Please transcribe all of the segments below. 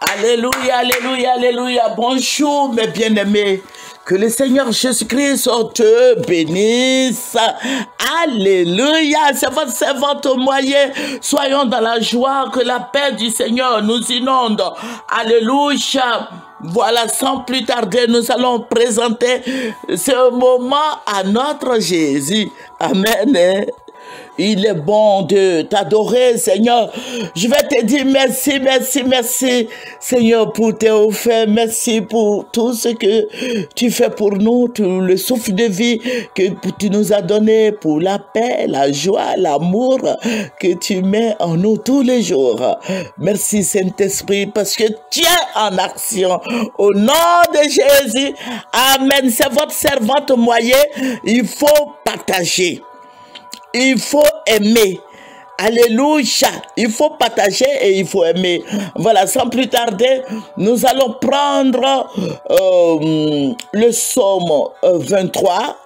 Alléluia, alléluia, alléluia. Bonjour mes bien-aimés. Que le Seigneur Jésus-Christ te bénisse. Alléluia. C'est votre servante au moyen. Soyons dans la joie, que la paix du Seigneur nous inonde. Alléluia. Voilà, sans plus tarder, nous allons présenter ce moment à notre Jésus. Amen. Il est bon de t'adorer, Seigneur. Je vais te dire merci, merci, merci, Seigneur, pour tes offerts. Merci pour tout ce que tu fais pour nous, tout le souffle de vie que tu nous as donné, pour la paix, la joie, l'amour que tu mets en nous tous les jours. Merci, Saint-Esprit, parce que tu es en action. Au nom de Jésus, Amen. C'est votre servante moyen. Il faut partager. Il faut aimer. Alléluia. Il faut partager et il faut aimer. Voilà, sans plus tarder, nous allons prendre le psaume 23.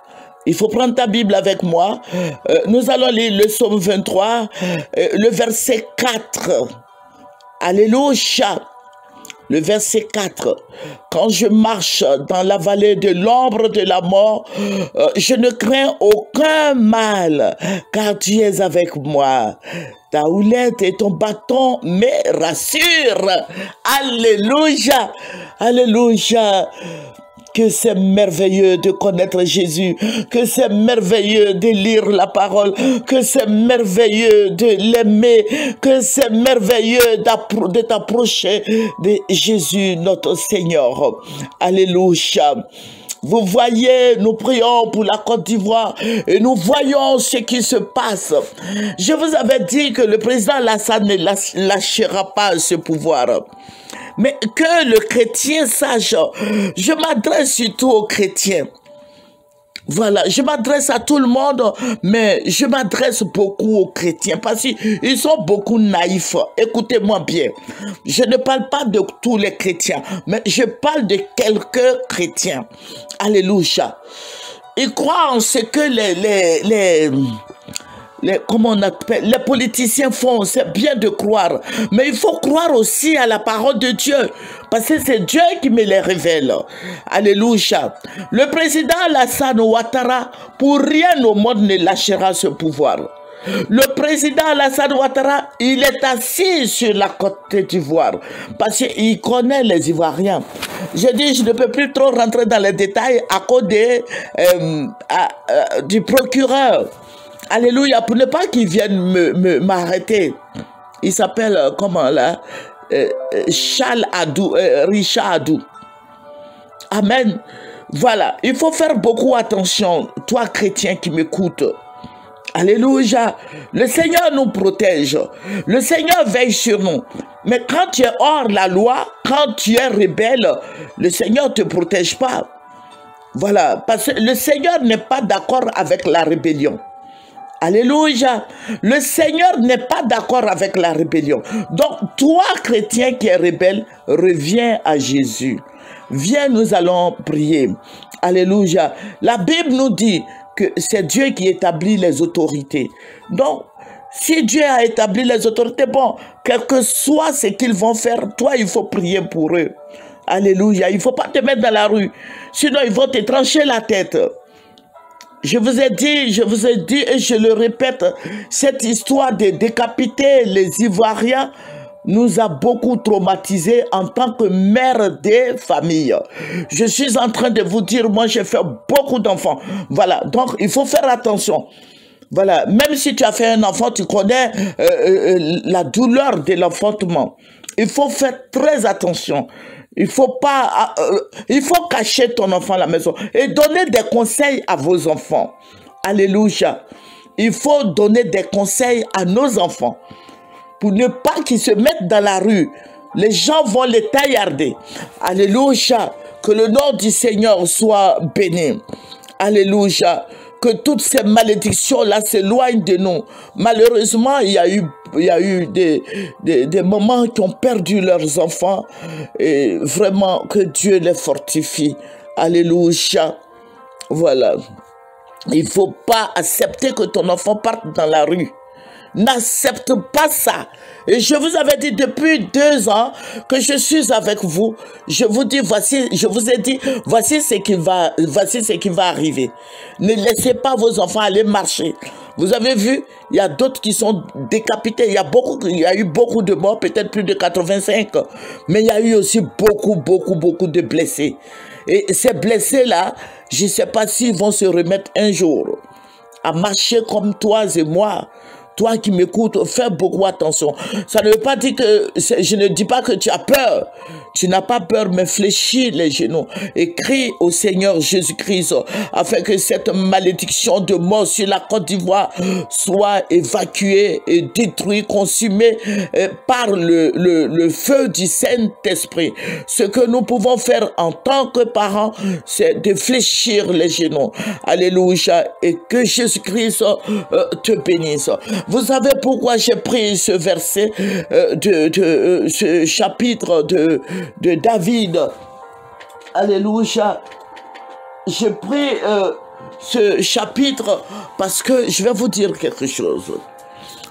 Il faut prendre ta Bible avec moi. Nous allons lire le psaume 23, le verset 4. Alléluia. Le verset 4, quand je marche dans la vallée de l'ombre de la mort, je ne crains aucun mal, car tu es avec moi. Ta houlette et ton bâton me rassurent. Alléluia, alléluia. Que c'est merveilleux de connaître Jésus, que c'est merveilleux de lire la parole, que c'est merveilleux de l'aimer, que c'est merveilleux de t'approcher de Jésus notre Seigneur. Alléluia. Vous voyez, nous prions pour la Côte d'Ivoire et nous voyons ce qui se passe. Je vous avais dit que le président Alassane ne lâchera pas ce pouvoir. Mais que le chrétien sache, je m'adresse surtout aux chrétiens. Voilà, je m'adresse à tout le monde, mais je m'adresse beaucoup aux chrétiens parce qu'ils sont beaucoup naïfs. Écoutez-moi bien, je ne parle pas de tous les chrétiens, mais je parle de quelques chrétiens. Alléluia. Ils croient en ce que comment on appelle, les politiciens font. C'est bien de croire, mais il faut croire aussi à la parole de Dieu, parce que c'est Dieu qui me les révèle. Alléluia. Le président Alassane Ouattara, pour rien au monde ne lâchera ce pouvoir. Le président Alassane Ouattara, il est assis sur la Côte d'Ivoire parce qu'il connaît les Ivoiriens. Je dis, je ne peux plus trop rentrer dans les détails à cause du procureur. Alléluia, pour ne pas qu'il vienne m'arrêter. Il s'appelle, comment là, Charles Adou, Richard Adou. Amen. Voilà, il faut faire beaucoup attention, toi chrétien qui m'écoutes. Alléluia. Le Seigneur nous protège. Le Seigneur veille sur nous. Mais quand tu es hors la loi, quand tu es rebelle, le Seigneur ne te protège pas. Voilà, parce que le Seigneur n'est pas d'accord avec la rébellion. Alléluia. Le Seigneur n'est pas d'accord avec la rébellion. Donc, toi, chrétien qui es rebelle, reviens à Jésus. Viens, nous allons prier. Alléluia. La Bible nous dit que c'est Dieu qui établit les autorités. Donc, si Dieu a établi les autorités, bon, quel que soit ce qu'ils vont faire, toi, il faut prier pour eux. Alléluia. Il ne faut pas te mettre dans la rue. Sinon, ils vont te trancher la tête. Je vous ai dit et je le répète, cette histoire de décapiter les Ivoiriens nous a beaucoup traumatisés en tant que mère des familles. Je suis en train de vous dire, moi j'ai fait beaucoup d'enfants. Voilà, donc il faut faire attention. Voilà, même si tu as fait un enfant, tu connais la douleur de l'enfantement. Il faut faire très attention. Il faut cacher ton enfant à la maison et donner des conseils à vos enfants. Alléluia. Il faut donner des conseils à nos enfants pour ne pas qu'ils se mettent dans la rue. Les gens vont les taillarder. Alléluia. Que le nom du Seigneur soit béni. Alléluia. Que toutes ces malédictions-là s'éloignent de nous. Malheureusement, il y a eu des mamans qui ont perdu leurs enfants. Et vraiment, que Dieu les fortifie. Alléluia. Voilà. Il ne faut pas accepter que ton enfant parte dans la rue. n'accepte pas ça. Et je vous avais dit depuis 2 ans que je suis avec vous. Je vous dis, je vous ai dit, voici ce qui va arriver. Ne laissez pas vos enfants aller marcher. Vous avez vu, il y a d'autres qui sont décapités. Il y a eu beaucoup de morts, peut-être plus de 85. Mais il y a eu aussi beaucoup de blessés. Et ces blessés-là, je ne sais pas s'ils vont se remettre un jour à marcher comme toi et moi. Toi qui m'écoutes, fais beaucoup attention. Ça ne veut pas dire que... Je ne dis pas que tu as peur. Tu n'as pas peur, mais fléchis les genoux et crie au Seigneur Jésus-Christ afin que cette malédiction de mort sur la Côte d'Ivoire soit évacuée et détruite, consumée par le feu du Saint-Esprit. Ce que nous pouvons faire en tant que parents, c'est de fléchir les genoux. Alléluia. Et que Jésus-Christ te bénisse. Vous savez pourquoi j'ai pris ce verset ce chapitre de David. Alléluia. J'ai pris ce chapitre parce que je vais vous dire quelque chose.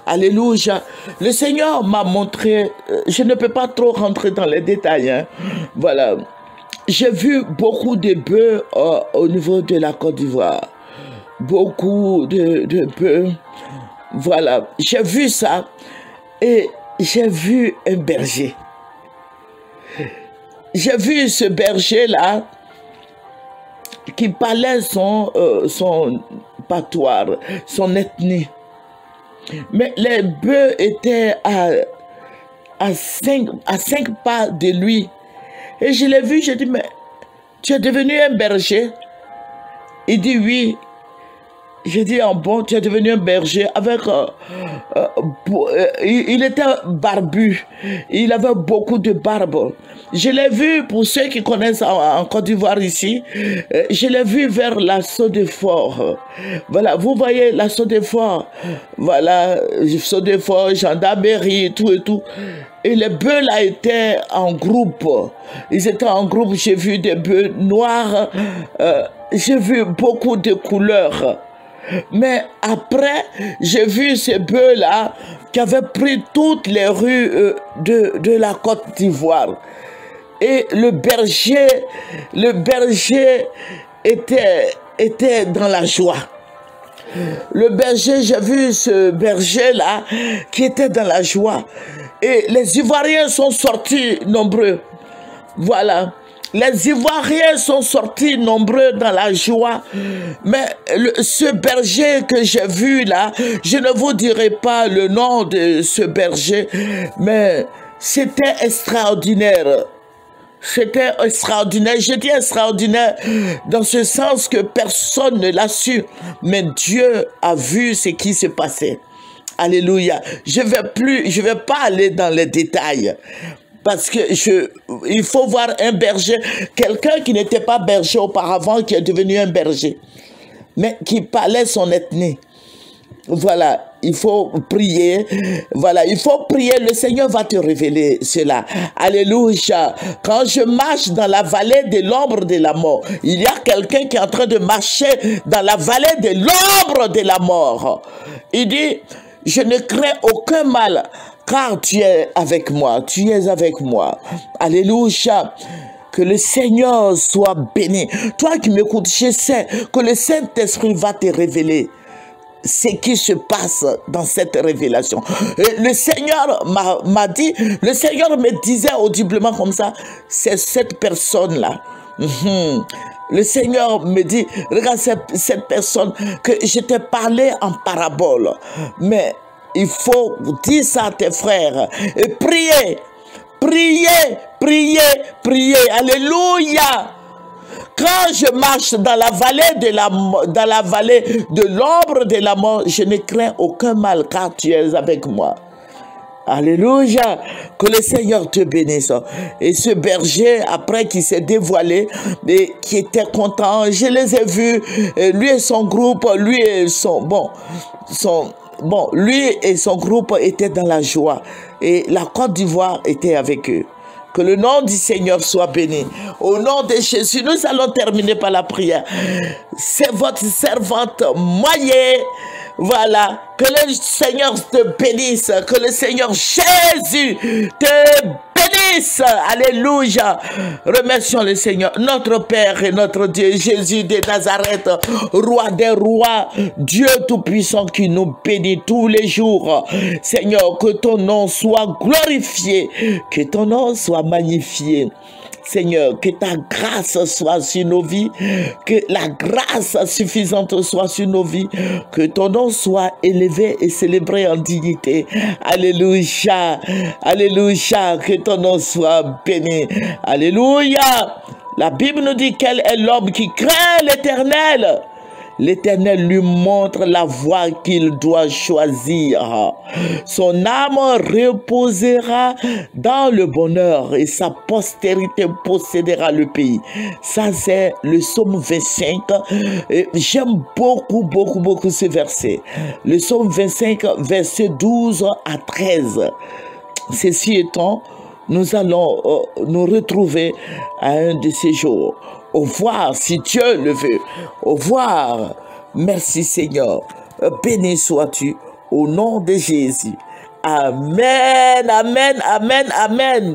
Alléluia. Le Seigneur m'a montré, je ne peux pas trop rentrer dans les détails, hein. Voilà. J'ai vu beaucoup de bœufs au niveau de la Côte d'Ivoire. Beaucoup de bœufs. Voilà, j'ai vu ça et j'ai vu un berger. J'ai vu ce berger-là qui parlait son patois, son ethnie. Mais les bœufs étaient à 5 pas de lui. Et je l'ai vu, j'ai dit, mais tu es devenu un berger? Il dit oui. J'ai dit, bon, tu es devenu un berger avec... il était barbu. Il avait beaucoup de barbe. Je l'ai vu, pour ceux qui connaissent en Côte d'Ivoire ici, je l'ai vu vers la Saut-de-Fort. Voilà, vous voyez la Saut-de-Fort. Voilà, Saut-de-Fort, gendarmerie, tout et tout. Et les bœufs là étaient en groupe. Ils étaient en groupe. J'ai vu des bœufs noirs. J'ai vu beaucoup de couleurs. Mais après, j'ai vu ces bœufs-là qui avaient pris toutes les rues de la Côte d'Ivoire. Et le berger était dans la joie. Le berger, j'ai vu ce berger-là qui était dans la joie. Et les Ivoiriens sont sortis nombreux. Voilà. Les Ivoiriens sont sortis nombreux dans la joie. Mais ce berger que j'ai vu là, je ne vous dirai pas le nom de ce berger, mais c'était extraordinaire. C'était extraordinaire. Je dis extraordinaire dans ce sens que personne ne l'a su. Mais Dieu a vu ce qui se passait. Alléluia. Je vais pas aller dans les détails. Parce que il faut voir un berger, quelqu'un qui n'était pas berger auparavant, qui est devenu un berger, mais qui parlait son ethnie. Voilà, il faut prier. Voilà, il faut prier. Le Seigneur va te révéler cela. Alléluia. Quand je marche dans la vallée de l'ombre de la mort, il y a quelqu'un qui est en train de marcher dans la vallée de l'ombre de la mort. Il dit, je ne crains aucun mal, car tu es avec moi, tu es avec moi. Alléluia. Que le Seigneur soit béni. Toi qui m'écoutes, je sais que le Saint-Esprit va te révéler ce qui se passe dans cette révélation. Et le Seigneur m'a dit, le Seigneur me disait audiblement comme ça, c'est cette personne-là. Le Seigneur me dit, regarde cette personne que je t'ai parlé en parabole, mais il faut dire ça à tes frères et prier, prier, prier, prier. Alléluia. Quand je marche dans la vallée de l'ombre de la mort, je ne crains aucun mal car tu es avec moi. Alléluia. Que le Seigneur te bénisse. Et ce berger, après qui s'est dévoilé et qui était content, je les ai vus, lui et son groupe, lui et son groupe étaient dans la joie. Et la Côte d'Ivoire était avec eux. Que le nom du Seigneur soit béni. Au nom de Jésus, nous allons terminer par la prière. C'est votre servante Moyé. Voilà. Que le Seigneur te bénisse. Que le Seigneur Jésus te bénisse. Alléluia. Remercions le Seigneur, notre Père et notre Dieu, Jésus de Nazareth, Roi des rois, Dieu tout-puissant qui nous bénit tous les jours. Seigneur, que ton nom soit glorifié, que ton nom soit magnifié. Seigneur, que ta grâce soit sur nos vies, que la grâce suffisante soit sur nos vies, que ton nom soit élevé et célébré en dignité. Alléluia, alléluia, que ton nom soit béni. Alléluia. La Bible nous dit quel est l'homme qui craint l'Éternel. L'Éternel lui montre la voie qu'il doit choisir. Son âme reposera dans le bonheur et sa postérité possédera le pays. Ça, c'est le psaume 25. J'aime beaucoup ce verset. Le psaume 25, verset 12 à 13. Ceci étant, nous allons nous retrouver à un de ces jours. Au revoir, si Dieu le veut. Au revoir. Merci Seigneur. Béni sois-tu au nom de Jésus. Amen, amen, amen, amen.